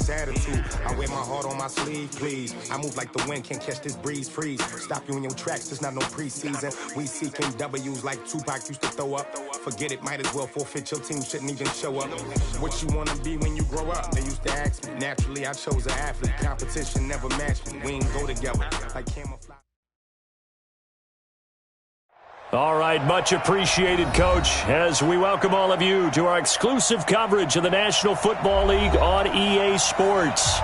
this attitude. I wear my heart on my sleeve, please. I move like the wind, can't catch this breeze, freeze. Stop you in your tracks, it's not no preseason. We seeking W's like Tupac used to throw up. Forget it, might as well forfeit, your team shouldn't even show up. What you wanna be when you grow up? They used to ask me. Naturally, I chose an athlete. Competition never matched me. We ain't go together like camouflage. All right, much appreciated, Coach, as we welcome all of you to our exclusive coverage of the National Football League on EA Sports.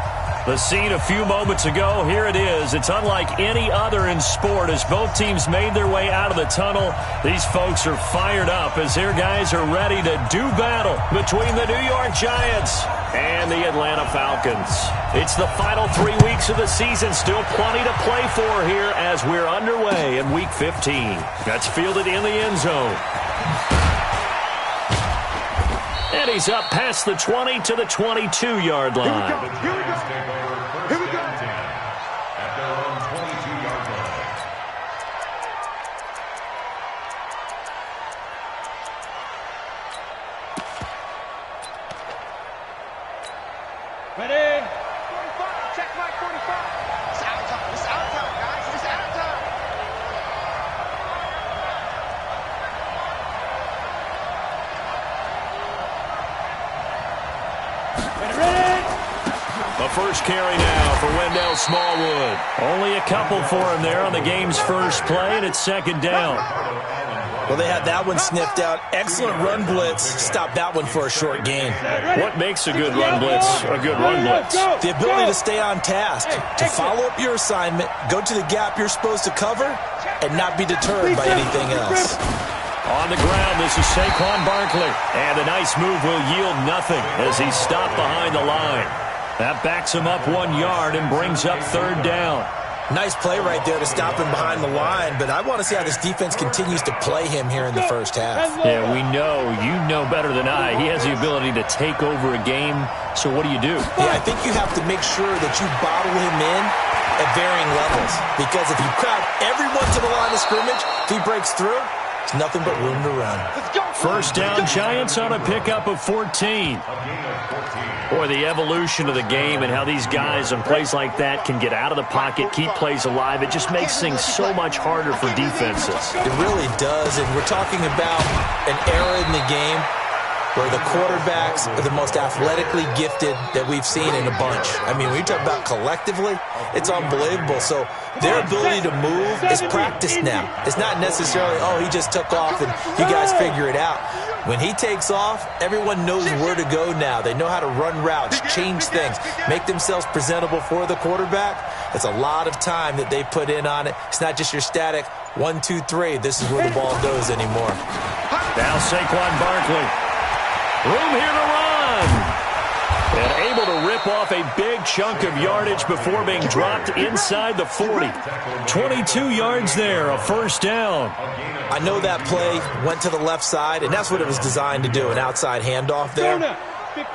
The scene a few moments ago, here it is. It's unlike any other in sport as both teams made their way out of the tunnel. These folks are fired up as their guys are ready to do battle between the New York Giants and the Atlanta Falcons. It's the final 3 weeks of the season. Still plenty to play for here as we're underway in Week 15. That's fielded in the end zone. And he's up past the 20 to the 22-yard line. Here we go. At their own 22-yard line. Ready? 45. Check mark 45. It's out of time. It's out of time, guys. It's out of time. The first carry now for Wendell Smallwood. Only a couple for him there on the game's first play, and it's second down. Well, they had that one sniffed out. Excellent run blitz. Stop that one for a short gain. What makes a good run blitz a good run blitz? The ability to stay on task, to follow up your assignment, go to the gap you're supposed to cover, and not be deterred by anything else. On the ground, this is Saquon Barkley. And a nice move will yield nothing as he's stopped behind the line. That backs him up 1 yard and brings up third down. Nice play right there to stop him behind the line, but I want to see how this defense continues to play him here in the first half. Yeah, we know. You know better than I. He has the ability to take over a game, so what do you do? Yeah, I think you have to make sure that you bottle him in at varying levels, because if you crowd everyone to the line of scrimmage, if he breaks through, it's nothing but room to run. First down, Giants on a pickup of 14. Boy, the evolution of the game and how these guys on plays like that can get out of the pocket, keep plays alive, it just makes things so much harder for defenses. It really does, and we're talking about an era in the game where the quarterbacks are the most athletically gifted that we've seen in a bunch. I mean, when you talk about collectively, it's unbelievable. So their ability to move is practiced now. It's not necessarily, oh, he just took off and you guys figure it out. When he takes off, everyone knows where to go now. They know how to run routes, change things, make themselves presentable for the quarterback. It's a lot of time that they put in on it. It's not just your static 1, 2, 3. This is where the ball goes anymore. Now Saquon Barkley. Room here to run. And able to rip off a big chunk of yardage before being dropped inside the 40. 22 yards there, a first down. I know that play went to the left side, and that's what it was designed to do, an outside handoff there.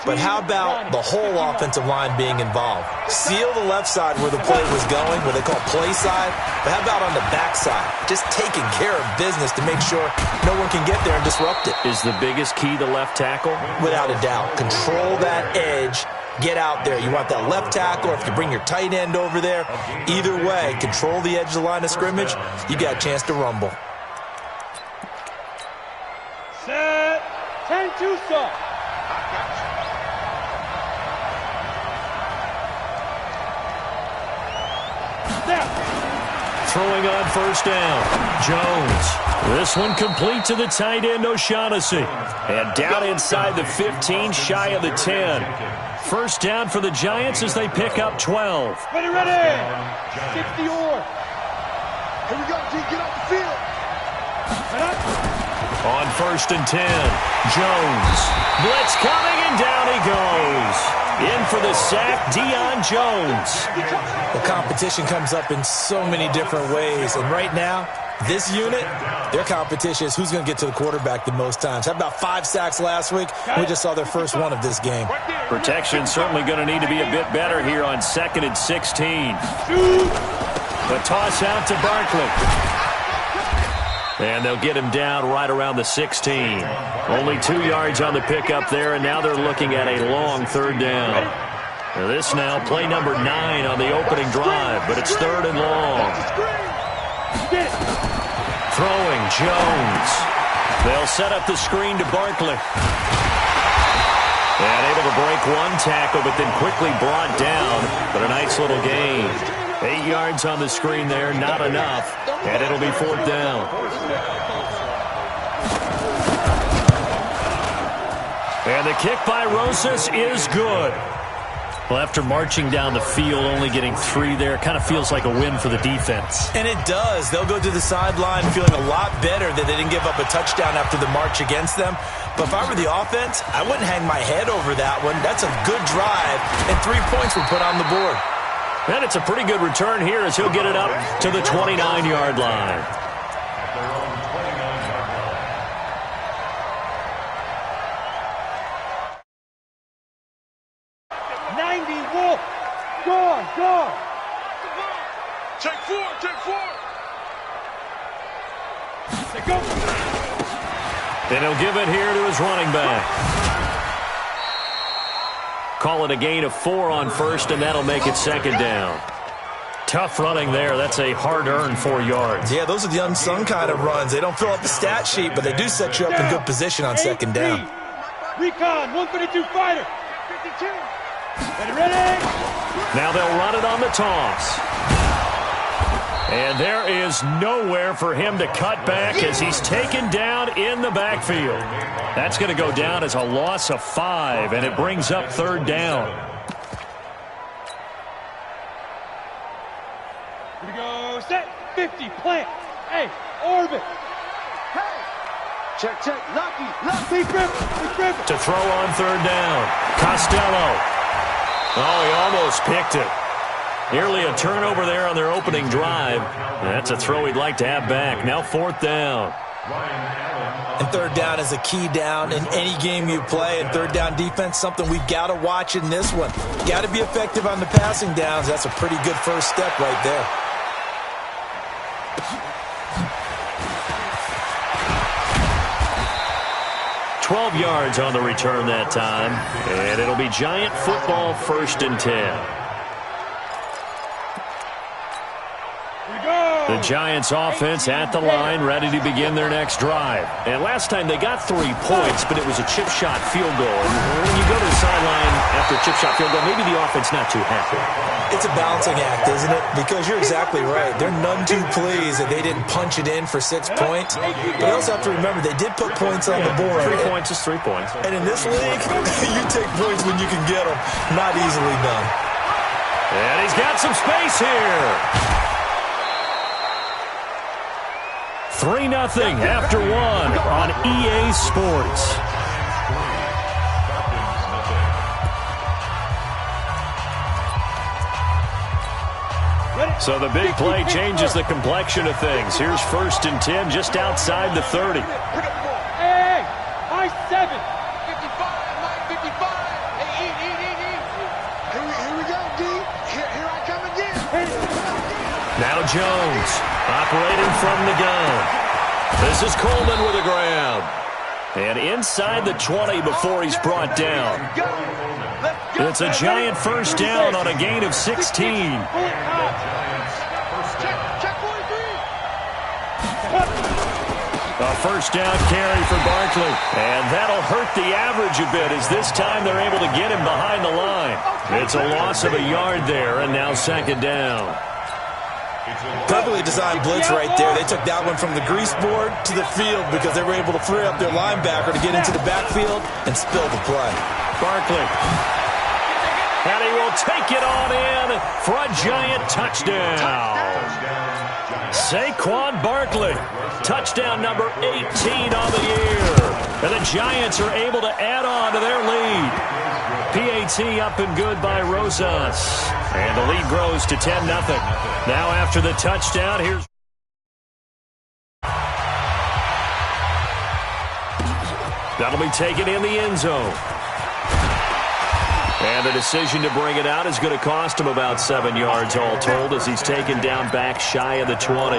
But how about the whole offensive line being involved? Seal the left side where the play was going, what they call play side. But how about on the back side? Just taking care of business to make sure no one can get there and disrupt it. Is the biggest key the left tackle? Without a doubt. Control that edge. Get out there. You want that left tackle, if you bring your tight end over there. Either way, control the edge of the line of scrimmage. You got a chance to rumble. Set. 10-2 stop. Throwing on first down, Jones. This one complete to the tight end, O'Shaughnessy. And down inside the 15, shy of the 10. First down for the Giants as they pick up 12. Ready. 60-yard. Here we go, G. Get off the field. On first and 10, Jones. Blitz coming, and down he goes. In for the sack, Deion Jones. The competition comes up in so many different ways. And right now, this unit, their competition is who's going to get to the quarterback the most times. How about 5 sacks last week? We just saw their first one of this game. Protection certainly going to need to be a bit better here on 2nd and 16. The toss out to Barkley. And they'll get him down right around the 16. Only 2 yards on the pickup there, and now they're looking at a long third down. This now play number 9 on the opening drive, but it's 3rd and long. Throwing Jones. They'll set up the screen to Barkley. And able to break one tackle, but then quickly brought down. But a nice little gain. 8 yards on the screen there, not enough. And it'll be 4th down. And the kick by Rosas is good. Well, after marching down the field, only getting 3 there, kind of feels like a win for the defense. And it does. They'll go to the sideline feeling a lot better that they didn't give up a touchdown after the march against them. But if I were the offense, I wouldn't hang my head over that one. That's a good drive, and 3 points were put on the board. And it's a pretty good return here as he'll get it up to the 29-yard line. Go! Take 4, take 4. Go! And he'll give it here to his running back. Call it a gain of 4 on 1st, and that'll make it 2nd down. Tough running there. That's a hard-earned 4 yards. Yeah, those are the unsung kind of runs. They don't fill up the stat sheet, but they do set you up in good position on 2nd down. Recon, 132 fighter. 52. Ready? Now they'll run it on the toss. And there is nowhere for him to cut back as he's taken down in the backfield. That's going to go down as a loss of 5, and it brings up 3rd down. Here we go. Set. 50. Plant. Hey, orbit. Hey. Check. Lucky. To throw on 3rd down. Costello. Oh, he almost picked it. Nearly a turnover there on their opening drive. That's a throw he'd like to have back. Now 4th down. And 3rd down is a key down in any game you play. And 3rd down defense, something we've got to watch in this one. Got to be effective on the passing downs. That's a pretty good first step right there. $12 yards on the return that time. And it'll be Giant football, 1st and 10. The Giants offense at the line, ready to begin their next drive. And last time they got 3 points, but it was a chip shot field goal. And when you go to the sideline after a chip shot field goal, maybe the offense not too happy. It's a balancing act, isn't it? Because you're exactly right. They're none too pleased that they didn't punch it in for 6 points. But you also have to remember they did put points on the board. 3 points is 3 points. And in this league, you take points when you can get them. Not easily done. And he's got some space here. 3-0 after 1 on EA Sports. So the big play changes the complexion of things. Here's 1st and 10 just outside the 30. Hey, high 7. 55, 55. Hey, eat. Here we go, D. Here I come again. Now Jones operating from the gun. This is Coleman with the ground. And inside the 20 before he's brought down. It's a Giant 1st down on a gain of 16. A 1st down carry for Barkley. And that'll hurt the average a bit as this time they're able to get him behind the line. It's a loss of a yard there, and now 2nd down. Perfectly designed blitz right there. They took that one from the grease board to the field because they were able to free up their linebacker to get into the backfield and spill the play. Barkley. And he will take it on in for a Giant touchdown. Saquon Barkley. Touchdown number 18 on the year. And the Giants are able to add on to their lead. PAT up and good by Rosas. And the lead grows to 10-0. Now after the touchdown, here's... That'll be taken in the end zone. And the decision to bring it out is going to cost him about 7 yards all told as he's taken down back shy of the 20.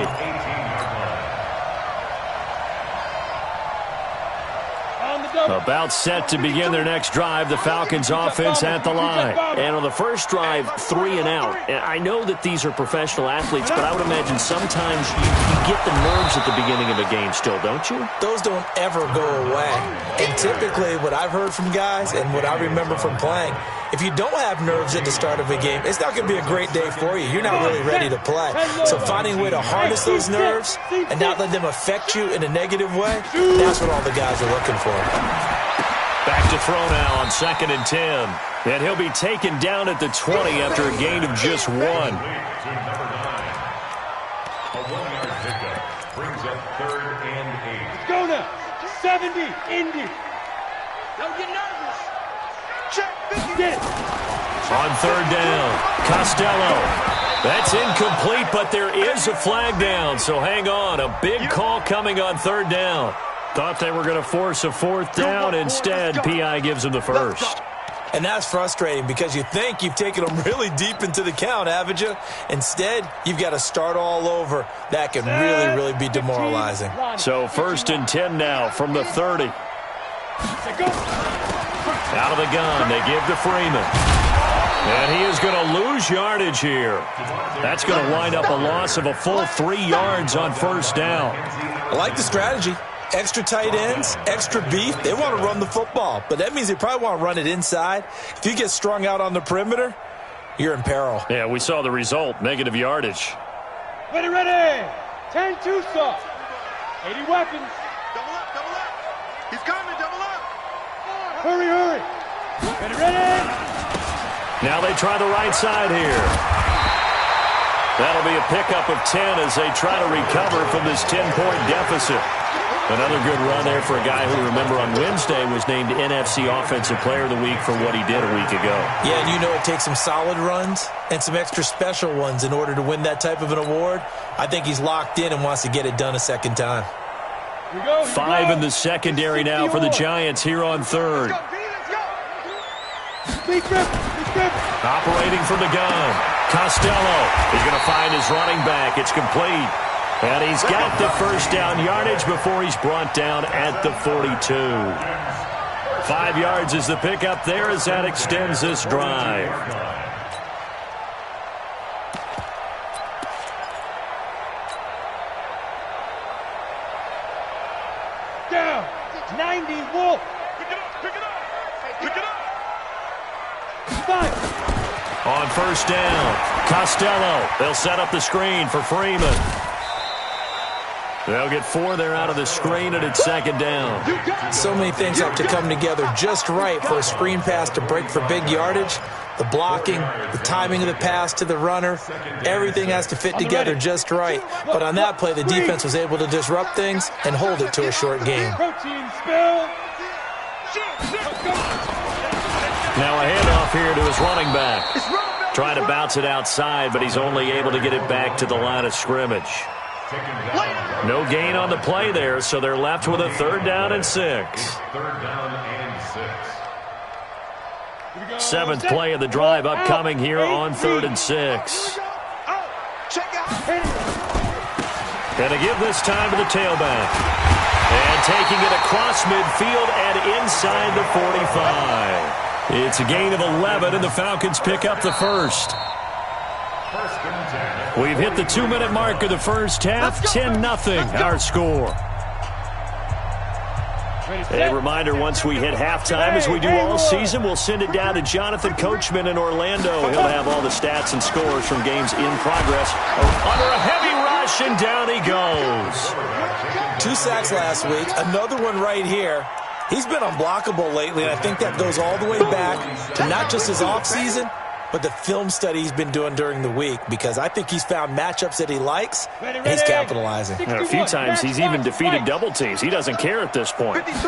On the About set to begin their next drive, the Falcons offense at the line. And on the first drive, 3 and out. And I know that these are professional athletes, but I would imagine sometimes you get the nerves at the beginning of a game still, don't you? Those don't ever go away. And typically what I've heard from guys and what I remember from playing, if you don't have nerves at the start of a game, it's not going to be a great day for you. You're not really ready to play. So finding a way to harness those nerves and not let them affect you in a negative way, that's what all the guys are looking for. Back to throw now on 2nd and 10. And he'll be taken down at the 20 after a gain of just 1. A 1-yard pickup brings up 3rd and 8. Let's go now. 70, Indy. Don't get nervous. Check. Get it. On 3rd down, Costello. That's incomplete, but there is a flag down, so hang on. A big call coming on 3rd down. Thought they were going to force a 4th down. Instead, P.I. gives them the first. And that's frustrating because you think you've taken them really deep into the count, haven't you? Instead, you've got to start all over. That can really, really be demoralizing. So 1st and 10 now from the 30. Out of the gun, they give to Freeman. And he is going to lose yardage here. That's going to wind up a loss of a full 3 yards on 1st down. I like the strategy. Extra tight ends, extra beef. They want to run the football, but that means they probably want to run it inside. If you get strung out on the perimeter, you're in peril. Yeah, we saw the result, negative yardage. Ready, ready. 10-2 soft. 80 weapons. Double up. He's coming, double up. Hurry. Ready, ready. Now they try the right side here. That'll be a pickup of 10 as they try to recover from this 10-point deficit. Another good run there for a guy who, remember, on Wednesday was named NFC Offensive Player of the Week for what he did a week ago. Yeah, and you know it takes some solid runs and some extra special ones in order to win that type of an award. I think he's locked in and wants to get it done a second time. 5 in the secondary now for the Giants here on 3rd. Operating from the gun. Costello is going to find his running back. It's complete. And he's got the first down yardage before he's brought down at the 42. 5 yards is the pickup there as that extends this drive. Down. 90, Wolf. Pick it up. 5. On 1st down, Costello. They'll set up the screen for Freeman. They'll get 4 there out of the screen, and it's 2nd down. So many things have to come together just right for a screen pass to break for big yardage. The blocking, the timing of the pass to the runner, everything has to fit together just right. But on that play, the defense was able to disrupt things and hold it to a short game. Protein spill. Now a handoff here to his running back. Trying to bounce it outside, but he's only able to get it back to the line of scrimmage. No gain on the play there, so they're left with a 3rd down and 6. 3rd down and 6. 7th play of the drive upcoming here on 3rd and 6. And to give this time to the tailback. And taking it across midfield and inside the 45. It's a gain of 11, and the Falcons pick up the first. We've hit the 2-minute mark of the first half. 10-0 our score. A reminder, once we hit halftime, as we do all season, we'll send it down to Jonathan Coachman in Orlando. He'll have all the stats and scores from games in progress. Under a heavy rush, and down he goes. 2 sacks last week, another one right here. He's been unblockable lately, and I think that goes all the way back to not just his offseason, but the film study he's been doing during the week, because I think he's found matchups that he likes, and he's capitalizing. And a few times he's even defeated double teams. He doesn't care at this point. Looking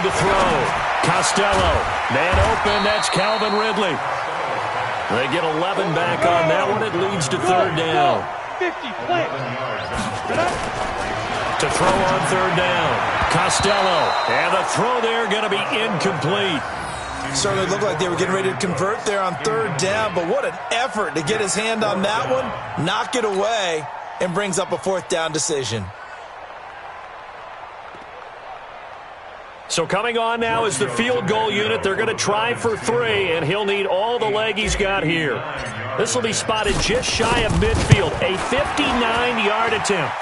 to throw. Costello. Man open. That's Calvin Ridley. They get 11 back on that one. It leads to 3rd down. 50 play. To throw on 3rd down. Costello. And the throw there going to be incomplete. Certainly looked like they were getting ready to convert there on 3rd down, but what an effort to get his hand on that one, knock it away, and brings up a 4th down decision. So coming on now is the field goal unit. They're going to try for 3, and he'll need all the leg he's got here. This will be spotted just shy of midfield. A 59-yard attempt.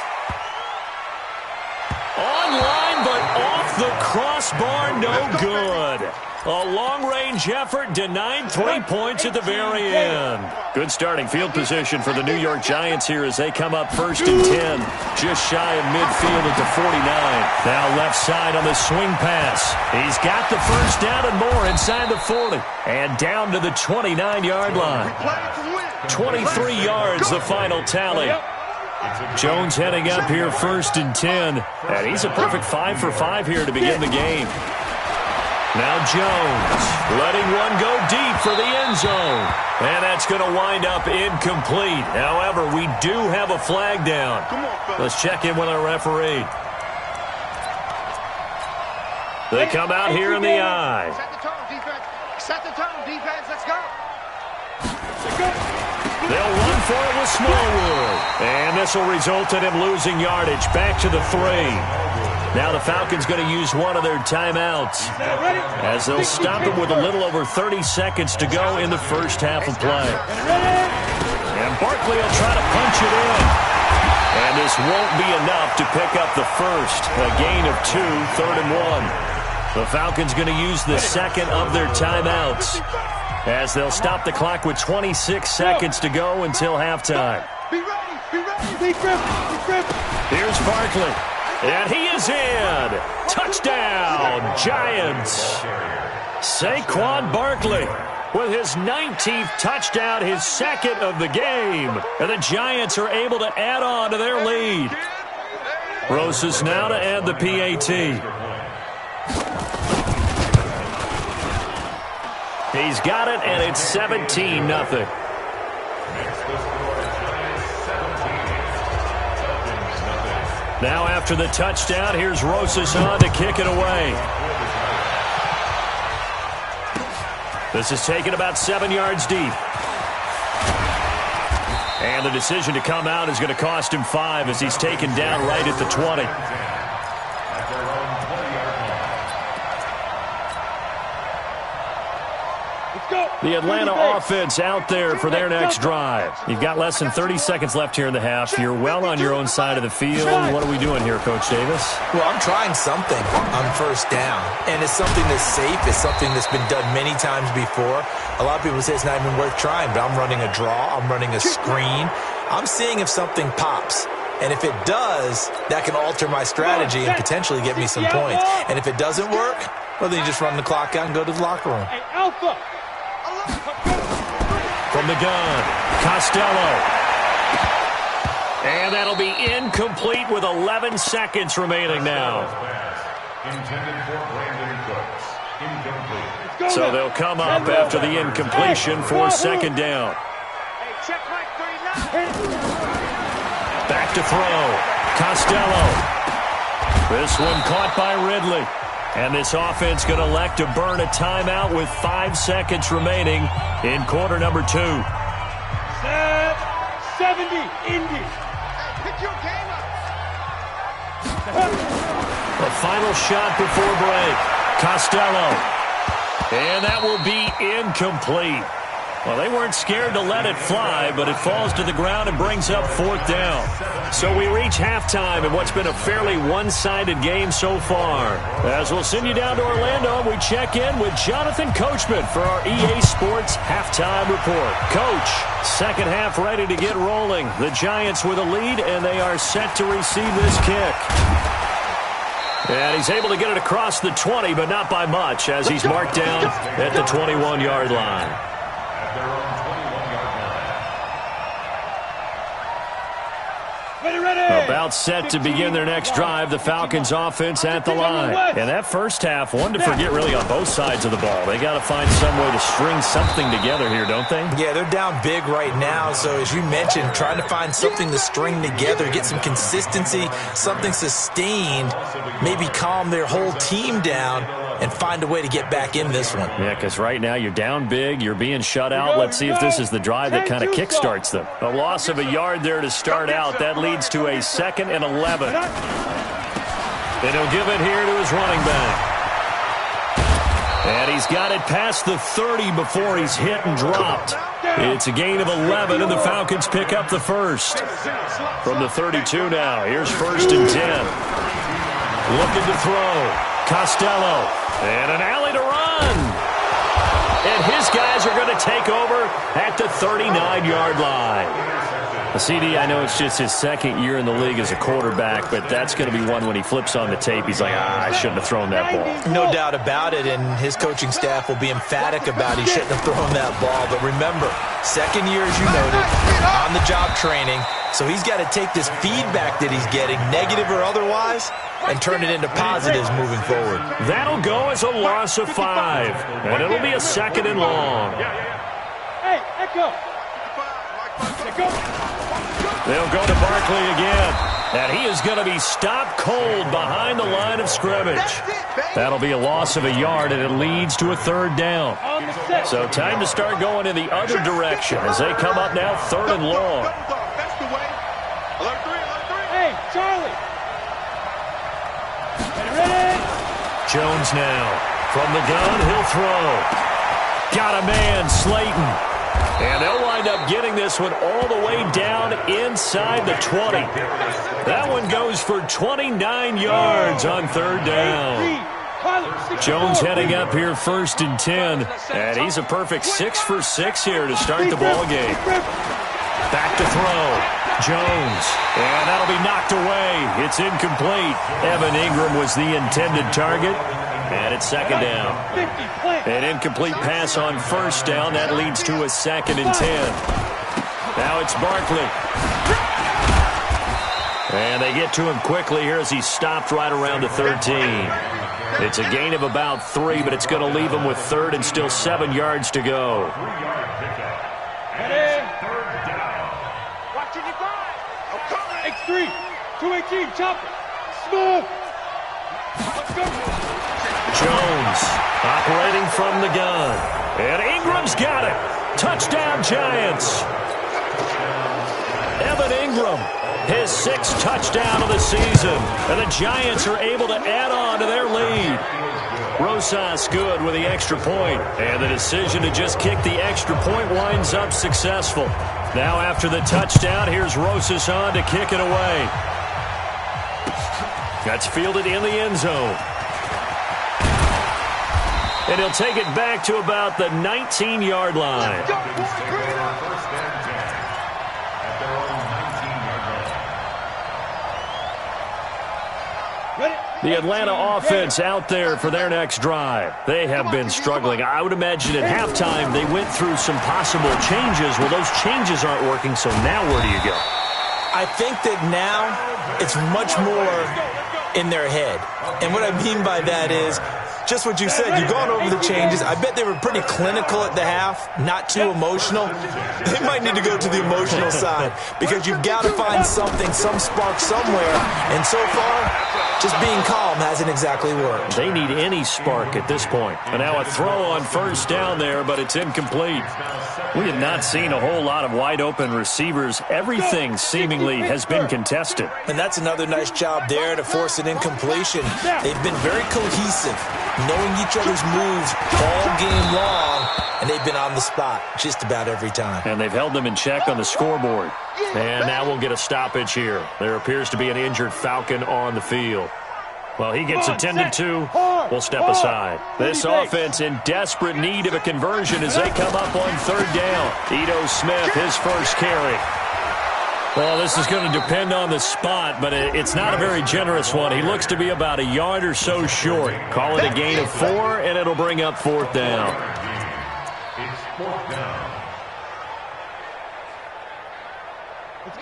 Online, but off the crossbar, no good. A long-range effort denied 3 points at the very end. Good starting field position for the New York Giants here as they come up 1st and 10. Just shy of midfield at the 49. Now left side on the swing pass. He's got the first down and more inside the 40. And down to the 29-yard line. 23 yards the final tally. Jones heading up here 1st and 10. And he's a perfect 5 for 5 here to begin the game. Now Jones letting one go deep for the end zone. And that's going to wind up incomplete. However, we do have a flag down. Let's check in with our referee. They come out here in the eye. Set the tone, defense. Set the tone, defense. Let's go. They'll run for it with Smallwood. And this will result in him losing yardage. Back to the 3. Now the Falcons going to use one of their timeouts as they'll stop it with a little over 30 seconds to go in the first half of play. And Barkley will try to punch it in. And this won't be enough to pick up the first. A gain of 2, 3rd and 1. The Falcons going to use the second of their timeouts as they'll stop the clock with 26 seconds to go until halftime. Be ready, be ready, be grip. Here's Barkley. And he is in. Touchdown, Giants. Saquon Barkley with his 19th touchdown, his second of the game. And the Giants are able to add on to their lead. Rosas now to add the PAT. He's got it, and it's 17-0. Now after the touchdown, here's Rosas on to kick it away. This is taken about 7 yards deep. And the decision to come out is going to cost him 5 as he's taken down right at the 20. The Atlanta offense out there for their next drive. You've got less than 30 seconds left here in the half. You're well on your own side of the field. What are we doing here, Coach Davis? Well, I'm trying something on first down, and it's something that's safe. It's something that's been done many times before. A lot of people say it's not even worth trying, but I'm running a draw. I'm running a screen. I'm seeing if something pops. And if it does, that can alter my strategy and potentially get me some points. And if it doesn't work, well, then you just run the clock out and go to the locker room. Hey, Alpha. From the gun, Costello. And that'll be incomplete with 11 seconds remaining now. So they'll come up after the incompletion for second down. Back to throw. Costello. This one caught by Ridley. And this offense going to elect to burn a timeout with 5 seconds remaining in quarter number 2. 70, Indy. Pick your game up. The final shot before break. Costello. And that will be incomplete. Well, they weren't scared to let it fly, but it falls to the ground and brings up 4th down. So we reach halftime in what's been a fairly one-sided game so far. As we'll send you down to Orlando, we check in with Jonathan Coachman for our EA Sports Halftime Report. Coach, second half ready to get rolling. The Giants with a lead, and they are set to receive this kick. And he's able to get it across the 20, but not by much, as he's marked down at the 21-yard line. About set to begin their next drive, the Falcons offense at the line. And that first half, one to forget really on both sides of the ball. They got to find some way to string something together here, don't they? Yeah, they're down big right now. So as you mentioned, trying to find something to string together, get some consistency, something sustained, maybe calm their whole team down and find a way to get back in this one. Yeah, because right now you're down big, you're being shut out. Let's see if this is the drive that kind of kickstarts them. A loss of a yard there to start out. That leads to a 2nd and 11. And he'll give it here to his running back. And he's got it past the 30 before he's hit and dropped. It's a gain of 11, and the Falcons pick up the first. From the 32 now, here's 1st and 10. Looking to throw. Costello. And an alley to run. And his guys are going to take over at the 39-yard line. CD, I know it's just his second year in the league as a quarterback, but that's going to be one when he flips on the tape. He's like, I shouldn't have thrown that ball. No doubt about it, and his coaching staff will be emphatic about he shouldn't have thrown that ball. But remember, second year, as you noted, on-the-job training, so he's got to take this feedback that he's getting, negative or otherwise, and turn it into positives moving forward. That'll go as a loss of 5, and it'll be a 2nd and long. Hey, Echo. Echo. They'll go to Barkley again, and he is going to be stopped cold behind the line of scrimmage. That'll be a loss of a yard, and it leads to a 3rd down. So time to start going in the other direction as they come up now 3rd and long. Hey, Charlie. Ready? Jones now. From the gun, he'll throw. Got a man, Slayton. And they'll wind up getting this one all the way down inside the 20. That one goes for 29 yards on 3rd down. Jones heading up here 1st and 10. And he's a perfect 6 for 6 here to start the ball game. Back to throw. Jones. And that'll be knocked away. It's incomplete. Evan Ingram was the intended target. And it's 2nd down. An incomplete pass on 1st down. That leads to a 2nd and 10. Now it's Barkley. And they get to him quickly here as he stopped right around the 13. It's a gain of about 3, but it's going to leave him with 3rd and still 7 yards to go. X3, 218, chopper, smooth. Let's go. Jones operating from the gun. And Ingram's got it. Touchdown, Giants. Evan Ingram, his 6th touchdown of the season. And the Giants are able to add on to their lead. Rosas good with the extra point. And the decision to just kick the extra point winds up successful. Now after the touchdown, here's Rosas on to kick it away. That's fielded in the end zone. And he'll take it back to about the 19-yard line. The Atlanta offense out there for their next drive. They have been struggling. I would imagine at halftime they went through some possible changes. Well, those changes aren't working, so now where do you go? I think that now it's much more in their head. And what I mean by that is just what you said. You've gone over the changes. I bet they were pretty clinical at the half, not too emotional. They might need to go to the emotional side because you've got to find something, some spark somewhere. And so far, just being calm hasn't exactly worked. They need any spark at this point. And now a throw on 1st down there, but it's incomplete. We have not seen a whole lot of wide-open receivers. Everything seemingly has been contested. And that's another nice job there to force an incompletion. They've been very cohesive, knowing each other's moves all game long, and they've been on the spot just about every time. And they've held them in check on the scoreboard. And now we'll get a stoppage here. There appears to be an injured Falcon on the field. Well, he gets attended to. We'll step aside. This offense in desperate need of a conversion as they come up on 3rd down. Ito Smith, his first carry. Well, this is going to depend on the spot, but it's not a very generous one. He looks to be about a yard or so short. Call it a gain of 4, and it'll bring up 4th down.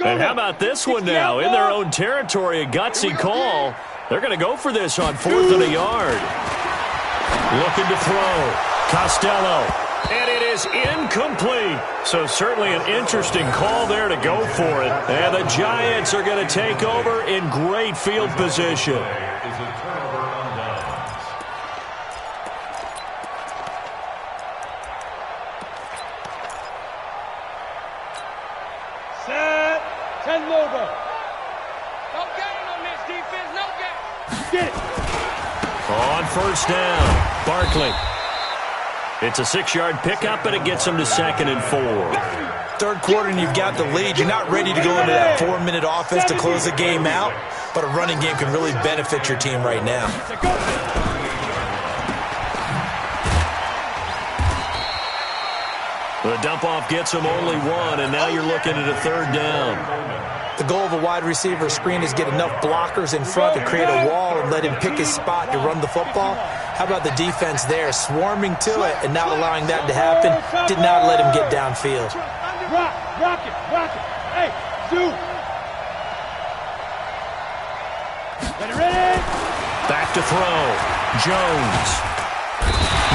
And how about this one now? In their own territory, a gutsy call. They're going to go for this on 4th and a yard. Looking to throw. Costello. And it is incomplete. So certainly an interesting call there to go for it. And the Giants are going to take over in great field position. Set. 10 logo. No gain on this defense. No gain. Get it. On 1st down, Barkley. It's a 6-yard pickup, and it gets them to 2nd and 4. Third quarter and you've got the lead. You're not ready to go into that 4-minute offense to close the game out, but a running game can really benefit your team right now. The dump-off gets them only 1, and now you're looking at a 3rd down. The goal of a wide receiver screen is get enough blockers in front to create a wall and let him pick his spot to run the football. How about the defense there, swarming to it and not allowing that to happen? Did not let him get downfield. Rock it. Hey, Zoom. Ready? Back to throw. Jones.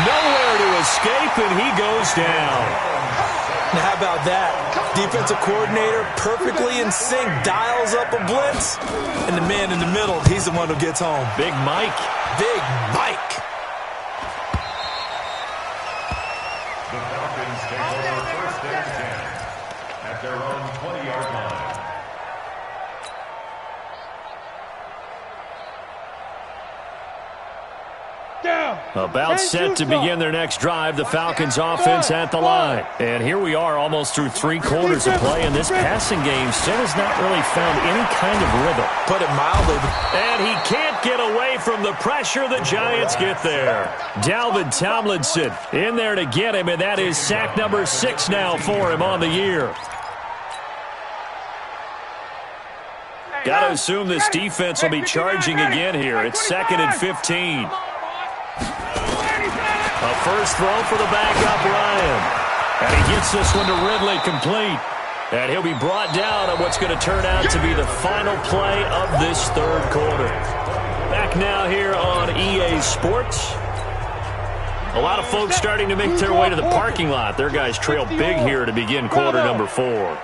Nowhere to escape, and he goes down. Now, how about that? Defensive coordinator perfectly in sync, dials up a blitz, and the man in the middle, he's the one who gets home. Big Mike. Big Mike. The Falcons take over 1st and 10 at their own 20-yard line. About set to begin their next drive, the Falcons offense at the line. And here we are almost through 3 quarters of play, and this passing game still has not really found any kind of rhythm. Put it mildly. And he can't get away from the pressure. The Giants get there. Dalvin Tomlinson in there to get him, and that is sack number 6 now for him on the year. Got to assume this defense will be charging again here. It's 2nd and 15. A first throw for the backup, Ryan. And he gets this one to Ridley complete. And he'll be brought down on what's going to turn out to be the final play of this 3rd quarter. Back now here on EA Sports. A lot of folks starting to make their way to the parking lot. Their guys trail big here to begin quarter number 4. On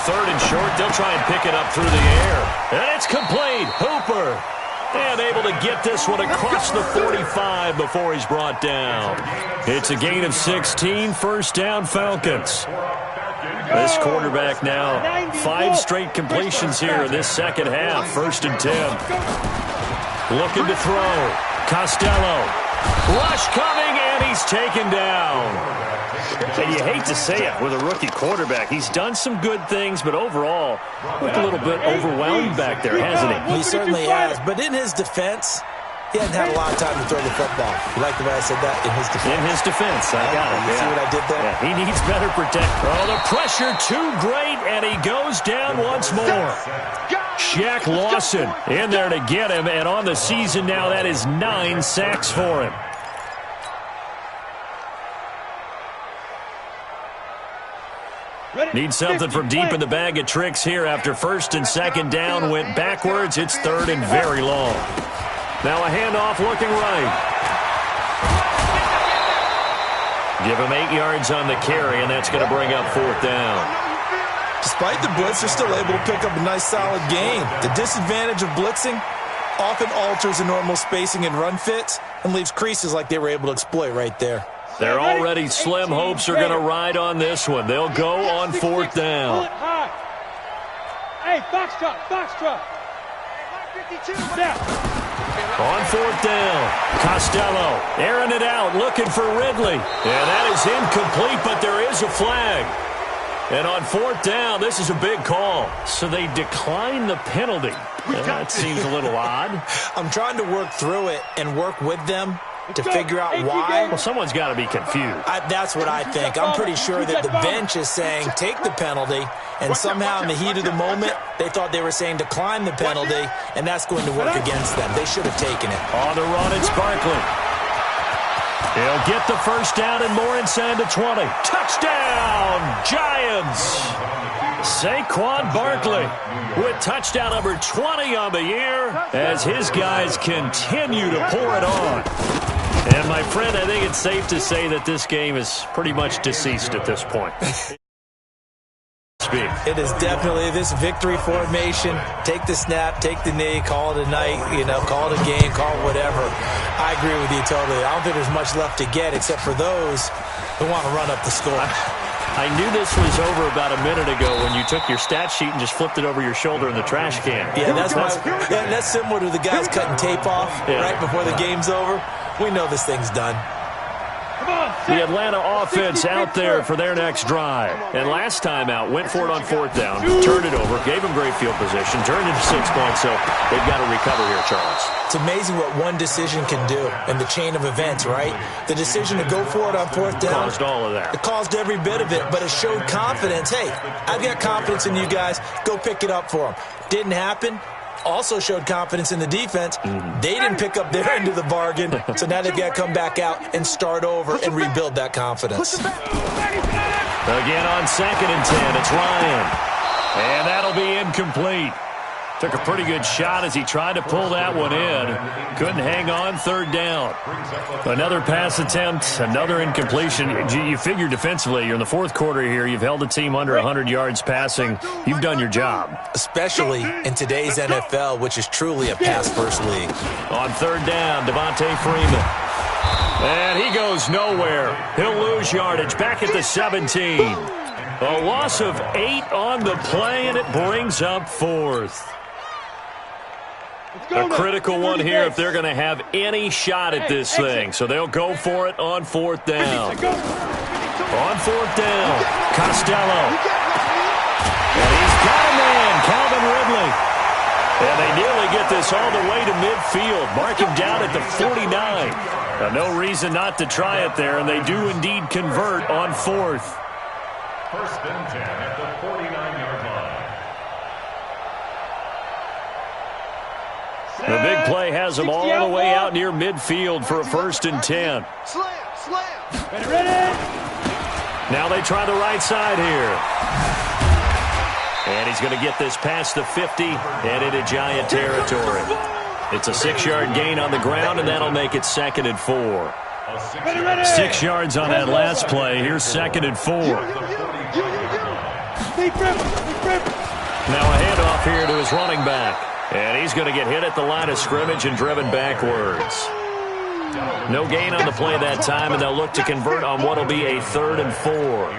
3rd and short, they'll try and pick it up through the air. And it's complete. Hooper. And able to get this one across the 45 before he's brought down. It's a gain of 16, 1st down Falcons. This quarterback now, 5 straight completions here in this 2nd half, 1st and 10. Looking to throw. Costello. Rush coming, and he's taken down. And you hate to say it with a rookie quarterback. He's done some good things, but overall, looked a little bit overwhelmed back there, hasn't he? He certainly has. But in his defense, he hasn't had a lot of time to throw the football. You like the way I said that? In his defense. In his defense. I got it. You see what I did there? Yeah, he needs better protection. Oh, the pressure too great, and he goes down once more. Shaq Lawson in there to get him, and on the season now, that is 9 sacks for him. Need something from deep in the bag of tricks here after 1st and 2nd down went backwards. It's 3rd and very long. Now a handoff looking right. Give him 8 yards on the carry, and that's going to bring up 4th down. Despite the blitz, they're still able to pick up a nice solid gain. The disadvantage of blitzing often alters the normal spacing and run fits and leaves creases like they were able to exploit right there. They're already slim hopes are going to ride on this one. They'll go on 4th down. Hey, box truck. On 4th down, Costello airing it out, looking for Ridley. And that is incomplete, but there is a flag. And on 4th down, this is a big call. So they decline the penalty. That seems a little odd. I'm trying to work through it and work with them to figure out why. Well, someone's got to be confused. That's what I think. I'm pretty sure that the bench is saying take the penalty, and somehow in the heat of the moment, they thought they were saying decline the penalty, and that's going to work against them. They should have taken it. On the run, it's Barkley. He'll get the 1st down and more inside the 20. Touchdown, Giants! Saquon Barkley with touchdown number 20 on the year as his guys continue to pour it on. And, my friend, I think it's safe to say that this game is pretty much deceased at this point. It is definitely this victory formation. Take the snap, take the knee, call it a night, call it a game, call it whatever. I agree with you totally. I don't think there's much left to get except for those who want to run up the score. I knew this was over about a minute ago when you took your stat sheet and just flipped it over your shoulder in the trash can. Yeah, that's similar to the guys cutting tape off right before the game's over. We know this thing's done. The Atlanta offense out there for their next drive. And last time out, went for it on fourth down, turned it over, gave them great field position, turned into 6 points, so they've got to recover here, Charles. It's amazing what one decision can do in the chain of events, right? The decision to go for it on fourth down. Caused all of that. It caused every bit of it, but it showed confidence. Hey, I've got confidence in you guys. Go pick it up for them. Didn't happen. Also showed confidence in the defense. They didn't pick up their end of the bargain, so now they've got to come back out and start over and rebuild that confidence. Again on 2nd and 10, it's Ryan. And that'll be incomplete. Took a pretty good shot as he tried to pull that one in. Couldn't hang on, 3rd down. Another pass attempt, another incompletion. You figure defensively, you're in the 4th quarter here. You've held a team under 100 yards passing. You've done your job. Especially in today's NFL, which is truly a pass-first league. On 3rd down, Devontae Freeman. And he goes nowhere. He'll lose yardage back at the 17. A loss of 8 on the play, and it brings up 4th. A critical one here if they're going to have any shot at this thing. So they'll go for it on 4th down. On 4th down, Costello. And he's got a man, Calvin Ridley. And they nearly get this all the way to midfield. Mark him down at the 49. No reason not to try it there, and they do indeed convert on 4th. 1st and 10 at the 49-yard line. The big play has them all the way out near midfield for a 1st and 10. Slam. Ready. Now they try the right side here. And he's going to get this past the 50 and into Giant territory. It's a 6-yard gain on the ground, and that'll make it 2nd and 4. 6 yards on that last play. Here's 2nd and 4. Now a handoff here to his running back. And he's going to get hit at the line of scrimmage and driven backwards. No gain on the play that time, and they'll look to convert on what will be a 3rd and 4.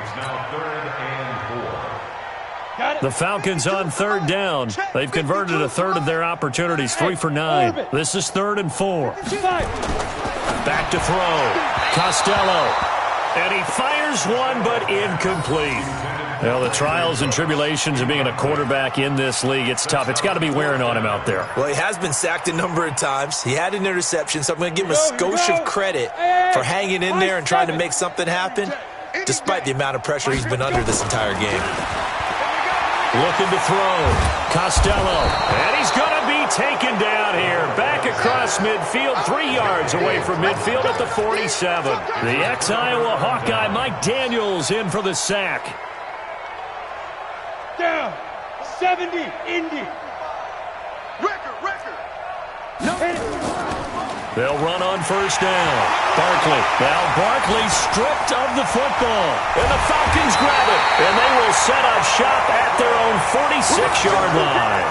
The Falcons on 3rd down. They've converted a third of their opportunities, 3 for 9. This is 3rd and 4. Back to throw. Costello. And he fires one, but incomplete. Well, the trials and tribulations of being a quarterback in this league, it's tough. It's got to be wearing on him out there. Well, he has been sacked a number of times. He had an interception, so I'm going to give him a skosh of credit for hanging in there and trying to make something happen, despite the amount of pressure he's been under this entire game. Looking to throw. Costello. And he's going to be taken down here. Back across midfield, 3 yards away from midfield at the 47. The ex-Iowa Hawkeye, Mike Daniels, in for the sack. Down. 70. Indy. Record. They'll run on 1st down. Barkley. Now Barkley stripped of the football. And the Falcons grab it. And they will set up shop at their own 46-yard line.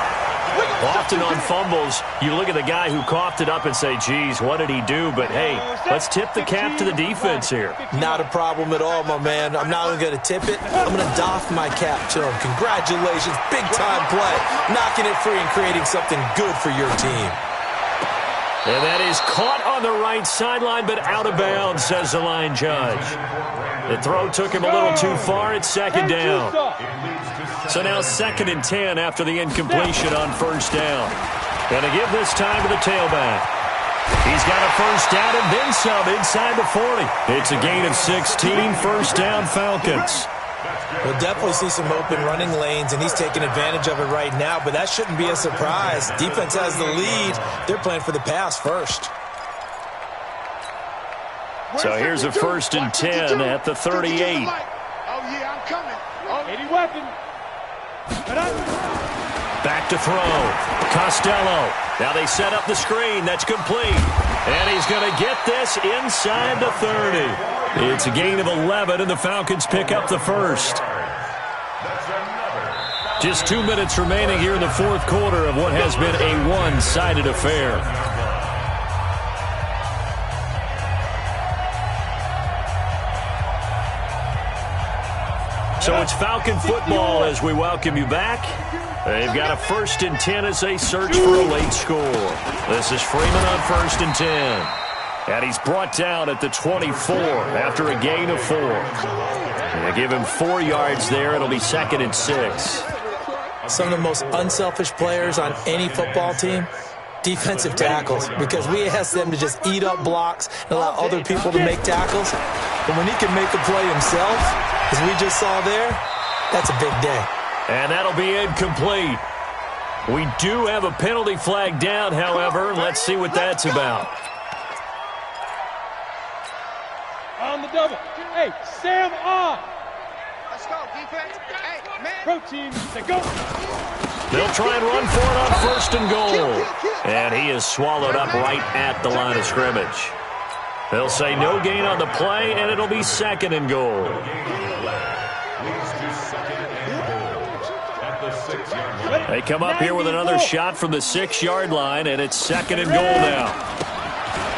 Often on fumbles, you look at the guy who coughed it up and say, geez, what did he do? But, hey, let's tip the cap to the defense here. Not a problem at all, my man. I'm not even going to tip it. I'm going to doff my cap to him. Congratulations. Big-time play. Knocking it free and creating something good for your team. And that is caught on the right sideline, but out of bounds, says the line judge. The throw took him a little too far. It's 2nd down. So now 2nd and 10 after the incompletion on 1st down. Going to give this time to the tailback. He's got a 1st down and then some inside the 40. It's a gain of 16, 1st down Falcons. We'll definitely see some open running lanes, and he's taking advantage of it right now, but that shouldn't be a surprise. Defense has the lead. They're playing for the pass first. So here's a 1st and 10 at the 38. Oh, yeah, I'm coming. 80 weapon. Back to throw. Costello. Now they set up the screen. That's complete. And he's going to get this inside the 30. It's a gain of 11, and the Falcons pick up the 1st. Just 2 minutes remaining here in the 4th quarter of what has been a one-sided affair. So it's Falcon football as we welcome you back. They've got a 1st and 10 as they search for a late score. This is Freeman on 1st and 10. And he's brought down at the 24 after a gain of 4. They give him 4 yards there. It'll be 2nd and 6. Some of the most unselfish players on any football team, defensive tackles, because we ask them to just eat up blocks and allow other people to make tackles. But when he can make a play himself, as we just saw there, that's a big day. And that'll be incomplete. We do have a penalty flag down, however. Let's see what that's about. On the double. Hey, Sam on. Let's go, defense. Hey, man. Protein, they go. They'll try and run for it on 1st and goal. And he is swallowed up right at the line of scrimmage. They'll say no gain on the play, and it'll be 2nd and goal. They come up here with another shot from the 6-yard line, and it's 2nd and goal now.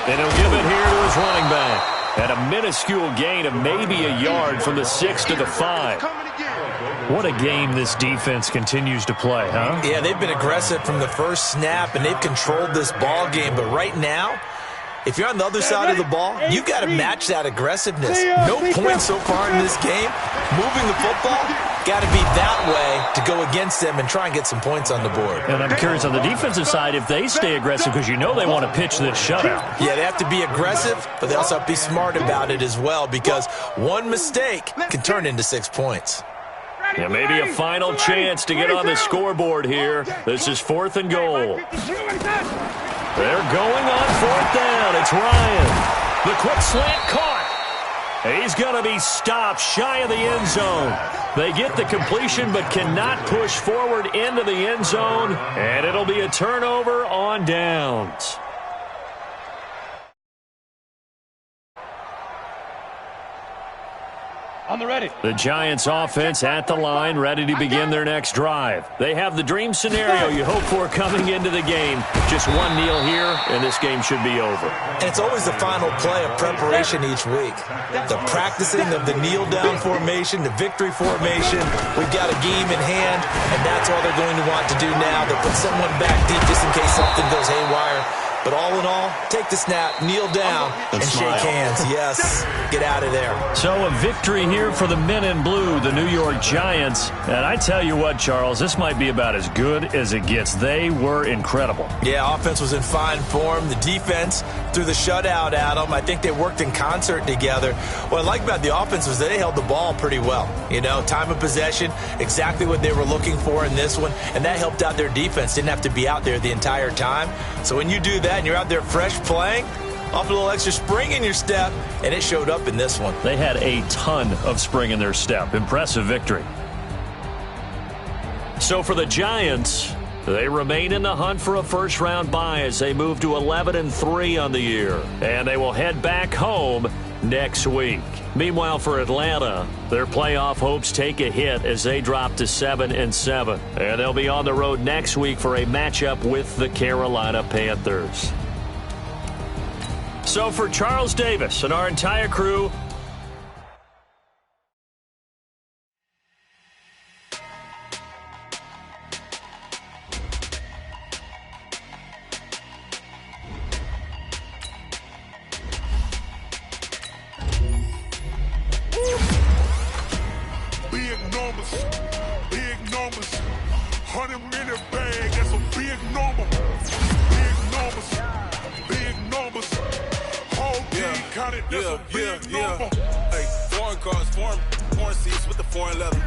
And he'll give it here to his running back. And a minuscule gain of maybe a yard from the 6 to the 5. What a game this defense continues to play, huh? Yeah, they've been aggressive from the first snap, and they've controlled this ball game. But right now, if you're on the other side of the ball, you've got to match that aggressiveness. No points so far in this game. Moving the football, got to be that way to go against them and try and get some points on the board. And I'm curious on the defensive side if they stay aggressive, because you know they want to pitch this shutout. Yeah, they have to be aggressive, but they also have to be smart about it as well, because one mistake can turn into 6 points. Yeah, maybe a final chance to get on the scoreboard here. This is 4th and goal. They're going on 4th down. It's Ryan. The quick slant caught. He's going to be stopped shy of the end zone. They get the completion but cannot push forward into the end zone, and it'll be a turnover on downs. On the ready. The Giants offense at the line, ready to begin their next drive. They have the dream scenario you hope for coming into the game. Just one kneel here, and this game should be over. And it's always the final play of preparation each week. The practicing of the kneel-down formation, the victory formation. We've got a game in hand, and that's all they're going to want to do now. They'll put someone back deep just in case something goes haywire. But all in all, take the snap, kneel down, and shake hands. Yes, get out of there. So a victory here for the men in blue, the New York Giants. And I tell you what, Charles, this might be about as good as it gets. They were incredible. Yeah, offense was in fine form. The defense threw the shutout at them. I think they worked in concert together. What I like about the offense was they held the ball pretty well. You know, time of possession, exactly what they were looking for in this one. And that helped out their defense. Didn't have to be out there the entire time. So when you do that, and you're out there fresh playing, off a little extra spring in your step, and it showed up in this one. They had a ton of spring in their step. Impressive victory. So for the Giants, they remain in the hunt for a first-round bye as they move to 11-3 on the year. And they will head back home next week. Meanwhile, for Atlanta, their playoff hopes take a hit as they drop to 7-7. And they'll be on the road next week for a matchup with the Carolina Panthers. So for Charles Davis and our entire crew, big numbers, 100-minute bag, that's a big number. Big numbers, whole team counted, that's a big number. Hey, foreign cars, foreign seats with the foreign leather.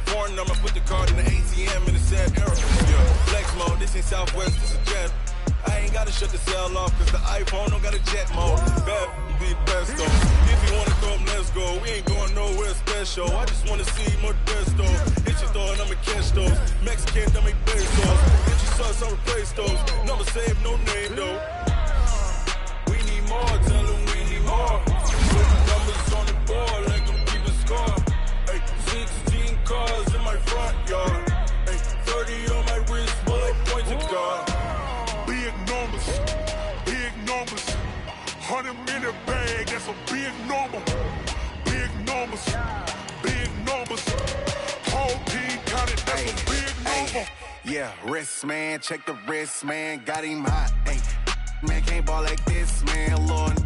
Foreign number, put the card in the ATM in the sad era. Flex mode, this ain't Southwest, this is jet. I ain't gotta shut the cell off, cause the iPhone don't got a jet mode. Bad, be best though. If you wanna come, let's go. We ain't going nowhere special. I just wanna see more Modesto. Hit your door and I'ma catch those. Mexican, don't make pesos. Hit your sauce, I'll replace those. Number save, no name though. We need more, tell them we need more. Put the numbers on the board, like them keep a score. Hey, 16 cars in my front yard. Hey, 30 on my wrist, bullet points of God. Big numbers, 100-minute bag, that's a big number. Big numbers, whole team counted, that's a big number. Yeah, wrist man, check the wrist man, got him hot. Man can't ball like this, man. Lord,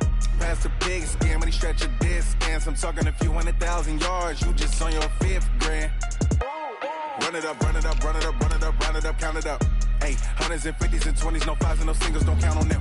past the pig skin when he stretch your distance. I'm talking a few 100,000 yards, you just on your 5th grand. Run it up, run it up, run it up, run it up, run it up, count it up. Hey, hundreds and 50s and 20s, no 5s and no singles, don't count on them.